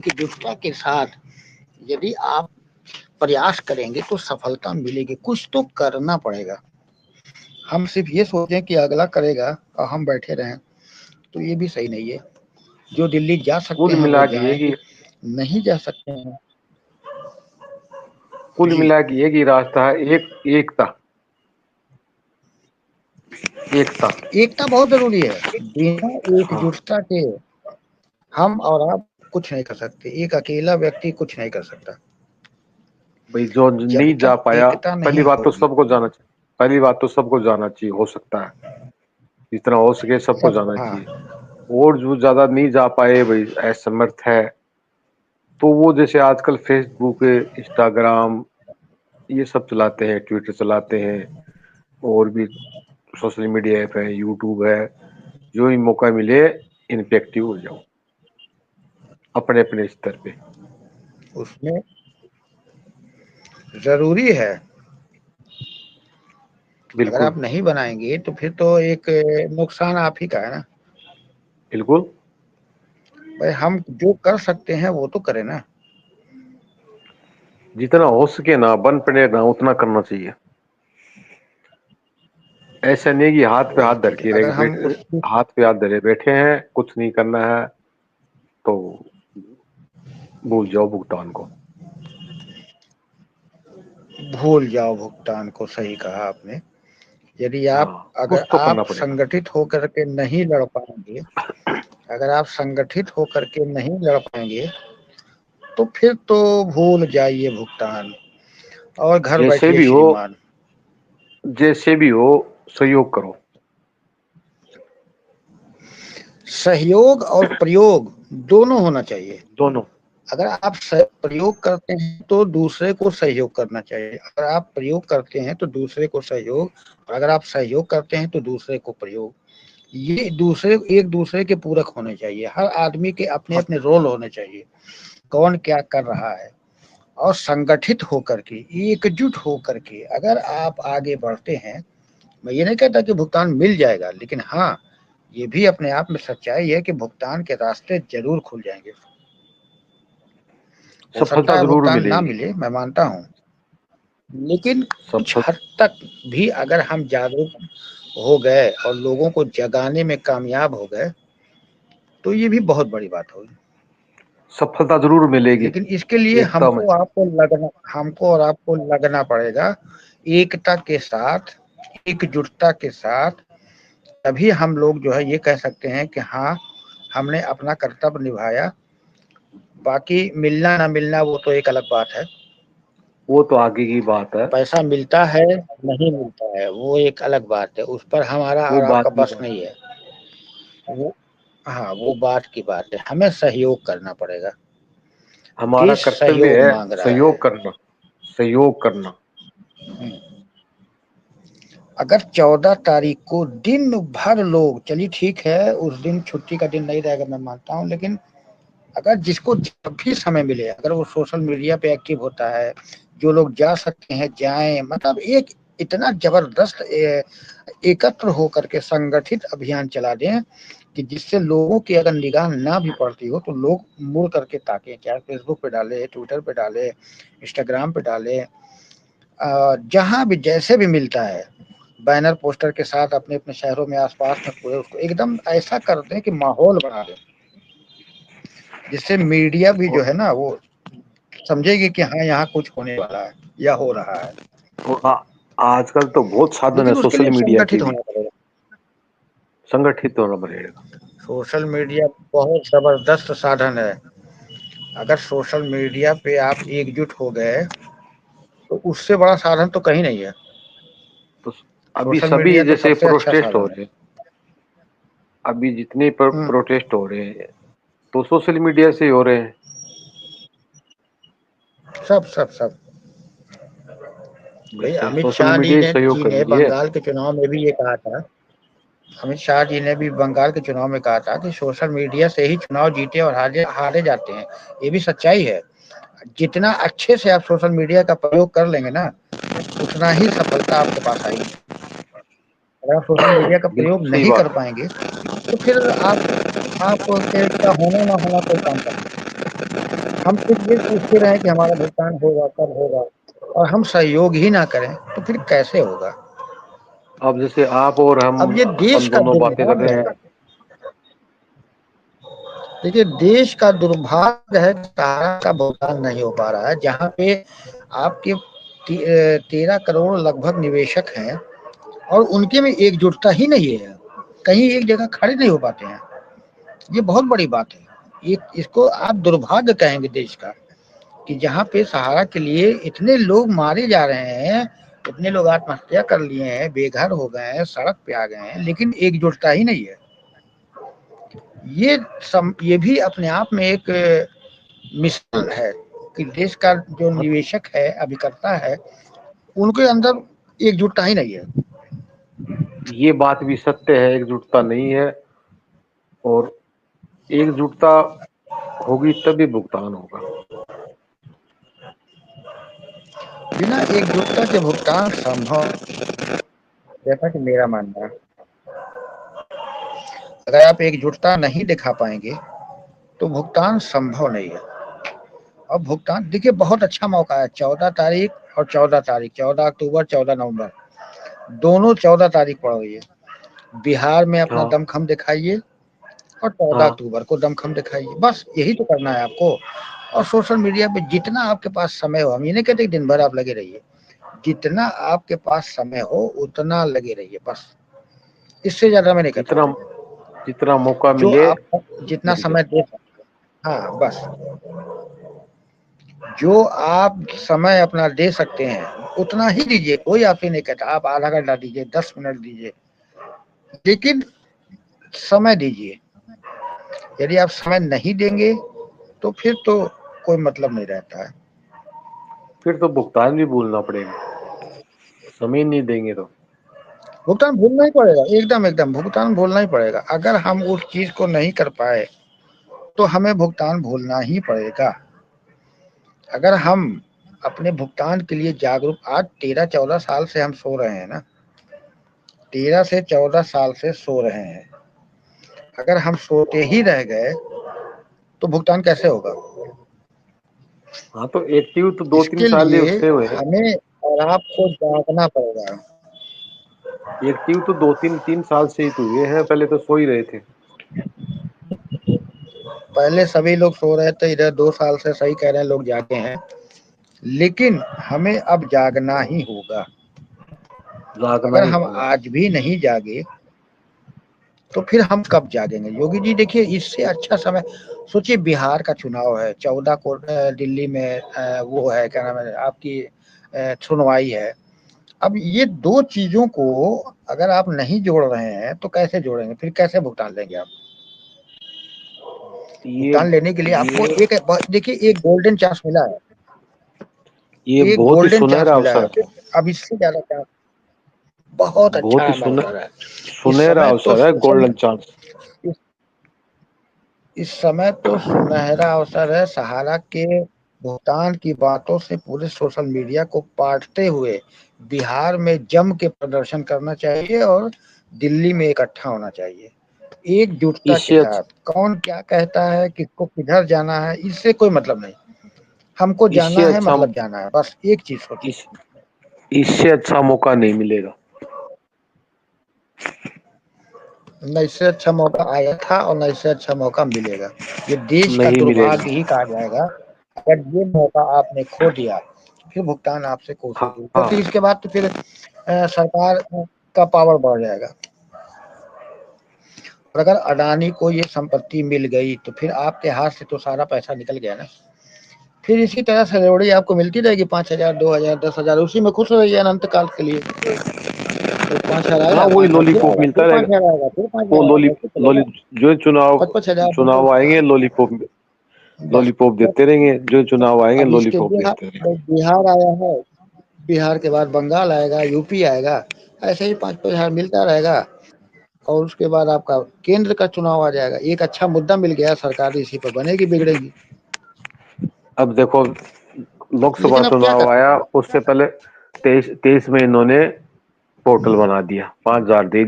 एकजुटता के साथ यदि आप प्रयास करेंगे तो सफलता मिलेगी। कुछ तो करना पड़ेगा। हम सिर्फ ये सोचें कि अगला करेगा और हम बैठे रहें, तो ये भी सही नहीं है। जो दिल्ली जा सकते कुल हैं वो मिला के ये जाएं, कि नहीं जा सकते हैं। कुल जी। मिला के ये कि रास्ता है एकता। एकता। एकता बहुत जरूरी है। बिना हाँ एकजुटता के हम और आप कुछ नहीं कर सकते। एक अकेला व्यक्ति कुछ नहीं कर सकता भाई, जो जब नहीं जा तक पाया, एकता पहली नहीं बात तो होगी। सबको जाना चाहिए। पहली बात तो सबको जाना चाहिए, हो सकता है जितना हो सके सबको सब जाना हाँ। चाहिए। और जो ज्यादा नहीं जा पाए भाई, असमर्थ है, तो वो जैसे आजकल फेसबुक, इंस्टाग्राम ये सब चलाते हैं, ट्विटर चलाते हैं, और भी सोशल मीडिया ऐप है, यूट्यूब है, जो ही मौका मिले इन पे एक्टिव हो जाओ अपने अपने स्तर पे। उसमें जरूरी है। अगर बिल्कुल आप नहीं बनाएंगे तो फिर तो एक नुकसान आप ही का है ना। बिल्कुल। भाई हम जो कर सकते हैं वो तो करें ना। जितना हो सके ना, बन पड़े ना, उतना करना चाहिए। ऐसा नहीं कि हाथ पे वही हाथ धर चीज है। के अगर रह हम बैठे, उस हाथ पे हाथ धरे बैठे हैं, कुछ नहीं करना है, तो भूल जाओ भुगतान को। भूल जाओ भुगतान को, सही कहा आपने। यदि आप हाँ, अगर कुछ तो करना आप पड़ेगा। संगठित होकर के नहीं लड़ पाएंगे, अगर आप संगठित होकर के नहीं लड़ पाएंगे तो फिर तो भूल जाइए भुगतान और घर जैसे बैठिए भी हो, श्रीमान। जैसे भी हो, सहयोग करो। सहयोग और प्रयोग दोनों होना चाहिए। दोनों। अगर आप प्रयोग करते हैं तो दूसरे को सहयोग करना चाहिए। अगर आप प्रयोग करते हैं तो दूसरे को सहयोग, और अगर आप सहयोग करते हैं तो दूसरे को प्रयोग। ये दूसरे एक दूसरे के पूरक होने चाहिए। हर आदमी के अपने हाँ, अपने रोल होने चाहिए, कौन क्या कर रहा है। और संगठित होकर के, एकजुट होकर के अगर आप आगे बढ़ते हैं, मैं ये नहीं कहता कि भुगतान मिल जाएगा, लेकिन हाँ, ये भी अपने आप में सच्चाई है कि भुगतान के रास्ते जरूर खुल जाएंगे। हो सकता सफलता है जरूर भुगतान ना मिलेगी। मिले, मैं मानता हूँ, लेकिन कुछ सफल हद तक भी अगर हम जागरूक हो गए और लोगों को जगाने में कामयाब हो गए तो ये भी बहुत बड़ी बात होगी। सफलता जरूर मिलेगी लेकिन इसके लिए एकता में। हमको और आपको लगना पड़ेगा एकता के साथ, एकजुटता के साथ। तभी हम लोग जो है ये कह सकते हैं कि हाँ, हमने अपना कर्तव्य निभाया। बाकी मिलना ना मिलना वो तो एक अलग बात है। वो तो आगे की बात है। पैसा मिलता है नहीं मिलता है वो एक अलग बात है, उस पर हमारा वो और आपका बात की बस बात नहीं है। वो हाँ, वो बात की बात है। हमें सहयोग करना पड़ेगा। हमारा देश कर्तव्य सहयोग है, मांग रहा है। सहयोग करना। सहयोग करना। अगर 14 तारीख को दिन भर लोग, चलिए ठीक है उस दिन छुट्टी का दिन नहीं रहेगा मैं मानता हूँ, लेकिन अगर जिसको जब भी समय मिले, अगर वो सोशल मीडिया पे एक्टिव होता है, जो लोग जा सकते हैं जाएं। मतलब एक इतना जबरदस्त एकत्र होकर के संगठित अभियान चला दें कि जिससे लोगों की अगर निगाह ना भी पड़ती हो तो लोग मुड़ करके ताकें। चाहे फेसबुक पे डाले, ट्विटर पे डाले, इंस्टाग्राम पे डाले, जहां भी जैसे भी मिलता है बैनर पोस्टर के साथ अपने अपने शहरों में आसपास में पूरे उसको एकदम ऐसा कर दें कि माहौल बना दें, जिससे मीडिया भी जो और, है ना वो समझेगी कि हाँ, यहाँ कुछ होने वाला है या हो रहा है। और आजकल तो बहुत साधन है लेकिन उसके सोशल लिए मीडिया के संगठित भी। होना पड़ेगा। संगठित होना पड़ेगा। सोशल मीडिया बहुत जबरदस्त साधन है। अगर सोशल मीडिया पे आप एकजुट हो गए तो उससे बड़ा साधन तो कहीं नहीं है। तो अभी सोशल सभी मीडिया तो जैसे सबसे अच्छा प्रोटेस्ट हो साधन रहे हैं, अभी जितने है। प्रोटेस्ट हो रहे हैं तो सोशल मीडिया से ही हो रहे हैं। सब सब सब। भाई जैसे अमित सोशल शाह मीडिया ही सहयोग जी कर ने रही है। बंगाल के चुनाव में भी ये कहा था। अमित शाह जी ने भी बंगाल के चुनाव में कहा था कि सोशल मीडिया से ही चुनाव जीते और हारे हारे जाते हैं। ये भी सच्चाई है। जितना अच्छे से आप सोशल मीडिया का प्रयोग कर लेंगे ना, उतना ही सफलता आपके पास आएगी। अगर आप सोशल मीडिया का बिल्कुल प्रयोग सही नहीं कर बात है। पाएंगे तो फिर आप के का होना ना होना कोई काम का नहीं। हम सिर्फ ये पूछते रहे कि हमारा भुगतान होगा, कब होगा, और हम सहयोग ही ना करें तो फिर कैसे होगा। अब जैसे आप और अब ये देश हम का दोनों बातें कर दुर्भाग्य रहे है। हैं। देखिए, देश का दुर्भाग्य है, सहारा का भुगतान नहीं हो पा रहा है। जहाँ पे आपके 13 करोड़ लगभग निवेशक हैं और उनके में एकजुटता ही नहीं है, कहीं एक जगह खड़े नहीं हो पाते हैं। ये बहुत बड़ी बात है। ये इसको आप दुर्भाग्य कहेंगे देश का, कि जहाँ पे सहारा के लिए इतने लोग मारे जा रहे हैं, इतने लोग आत्महत्या कर लिए हैं, बेघर हो गए हैं, सड़क पे आ गए हैं, लेकिन एकजुटता ही नहीं है। ये भी अपने आप में एक मिसाल है कि देश का जो निवेशक है, अभिकर्ता है, उनके अंदर एकजुटता ही नहीं है। ये बात भी सत्य है, एकजुटता नहीं है। और एकजुटता होगी तभी भुगतान होगा। बिना एकजुटता के भुगतान संभव, जैसा कि मेरा मानना है। अगर आप एकजुटता नहीं दिखा पाएंगे तो भुगतान संभव नहीं है। अब भुगतान देखिए, बहुत अच्छा मौका है, 14 तारीख और 14 तारीख, 14 अक्टूबर, 14 नवंबर, दोनों 14 तारीख पड़ गई है। बिहार में अपना हाँ दमखम दिखाइए और 14 हाँ। अक्टूबर को दमखम दिखाइए, बस यही तो करना है आपको। और सोशल मीडिया पे जितना आपके पास समय हो, हम ये नहीं कहते दिन भर आप लगे रहिए, जितना आपके पास समय हो उतना लगे रहिए, बस। इससे ज्यादा मैं नहीं कहता। जितना जितना मौका जो मिले आप जितना लग समय जाओ। दे सकते, हाँ बस, जो आप समय अपना दे सकते हैं उतना ही दीजिए। कोई आपसे नहीं कहता आप आधा घंटा दीजिए, 10 मिनट दीजिए, लेकिन समय दीजिए। यदि आप समय नहीं देंगे तो फिर तो कोई मतलब नहीं रहता है। फिर तो भुगतान भी भूलना पड़ेगा, समय नहीं देंगे तो। भुगतान भूलना ही पड़ेगा, एकदम एकदम भुगतान भूलना ही पड़ेगा। अगर हम उस चीज को नहीं कर पाए तो हमें भुगतान भूलना ही पड़ेगा। अगर हम अपने भुगतान के लिए जागरूक, आज 13-14 साल से हम सो रहे हैं ना, 13 से 14 साल से सो रहे हैं। अगर हम सोते ही रह गए तो भुगतान कैसे होगा। हाँ तो एक्टिव तो 2-3 इसके साल ही लिए उससे हुए हैं। हमें और आपको जागना पड़ेगा। एक्टिव तो 2-3 साल से ही तो हुए हैं, पहले तो सो ही रहे थे। पहले सभी लोग सो रहे थे, इधर 2 साल से सही कह रहे हैं लोग जागे हैं, लेकिन हमें अब जागना ही होगा। जागना अगर ही हम होगा। आज भी नहीं जागे तो फिर हम कब जागेंगे। योगी जी देखिए, इससे अच्छा समय सोचिए, बिहार का चुनाव है, 14 को दिल्ली में वो है, क्या नाम है आपकी, सुनवाई है। अब ये दो चीजों को अगर आप नहीं जोड़ रहे हैं तो कैसे जोड़ेंगे, फिर कैसे भुगतान लेंगे आप। ये भुगतान लेने के लिए आपको एक, देखिए, एक गोल्डन चांस मिला है, ये एक बहुत ही गोल्डन चांस सुनहरा मिला है। अवसर है। अब इससे ज्यादा चांस, बहुत अच्छा बहुत ही अवसर है। इस सुनहरा समय तो अवसर है, सोशल, गोल्डन चांस। इस समय तो सुनहरा अवसर है। सहारा के भुगतान की बातों से पूरे सोशल मीडिया को बांटते हुए बिहार में जम के प्रदर्शन करना चाहिए और दिल्ली में इकट्ठा होना चाहिए, एकजुटता के इससे साथ। कौन क्या कहता है, किसको किधर जाना है, इससे कोई मतलब नहीं। हमको इससे जाना है, अच्छा मतलब जाना है, बस एक चीज सोचिए। इस इससे अच्छा मौका नहीं मिलेगा। न इससे अच्छा मौका आया था और न इससे अच्छा मौका मिलेगा। ये देश का नहीं मिलेगा। दुर्भाग्य ही कहा जाएगा। अगर ये मौका आपने खो दिया फिर भुगतान आपसे कोसों दूर, हाँ। क्योंकि इसके बाद तो फिर सरकार का पावर बढ़ जाएगा। और अगर अडानी को ये संपत्ति मिल गई तो फिर आपके हाथ से तो सारा पैसा निकल गया ना। फिर इसी तरह से रेवड़ी आपको मिलती रहेगी, 5,000, 2,000, 10,000, उसी में खुश रहिए अनंत काल के लिए। तो 5,000 हाँ आया, वही 5,000 फिर लॉलीपॉप आएगा, फिर मिलता रहेगा। 5,000 आएगा, फिर वो 5,000 आएगा, ऐसे लॉली चलेगा। जो चुनाव 5,000 चुनाव आएंगे लॉलीपॉप बस। लॉलीपॉप देते रहेंगे, जो चुनाव आएंगे अब इसके लॉलीपॉप बिहार, देते रहेंगे। बिहार आया है, बिहार के बाद बंगाल आएगा, यूपी आएगा, ऐसे ही 5,000 मिलता रहेगा। और उसके बाद आपका केंद्र का चुनाव आ जाएगा, एक अच्छा मुद्दा मिल गया, सरकार इसी पर बनेगी बिगड़ेगी। अब देखो, लोकसभा लेकिन अब क्या चुनाव कर आया, सकते उससे पहले 23 में इन्होंने पोर्टल बना दिया, 5,000 दे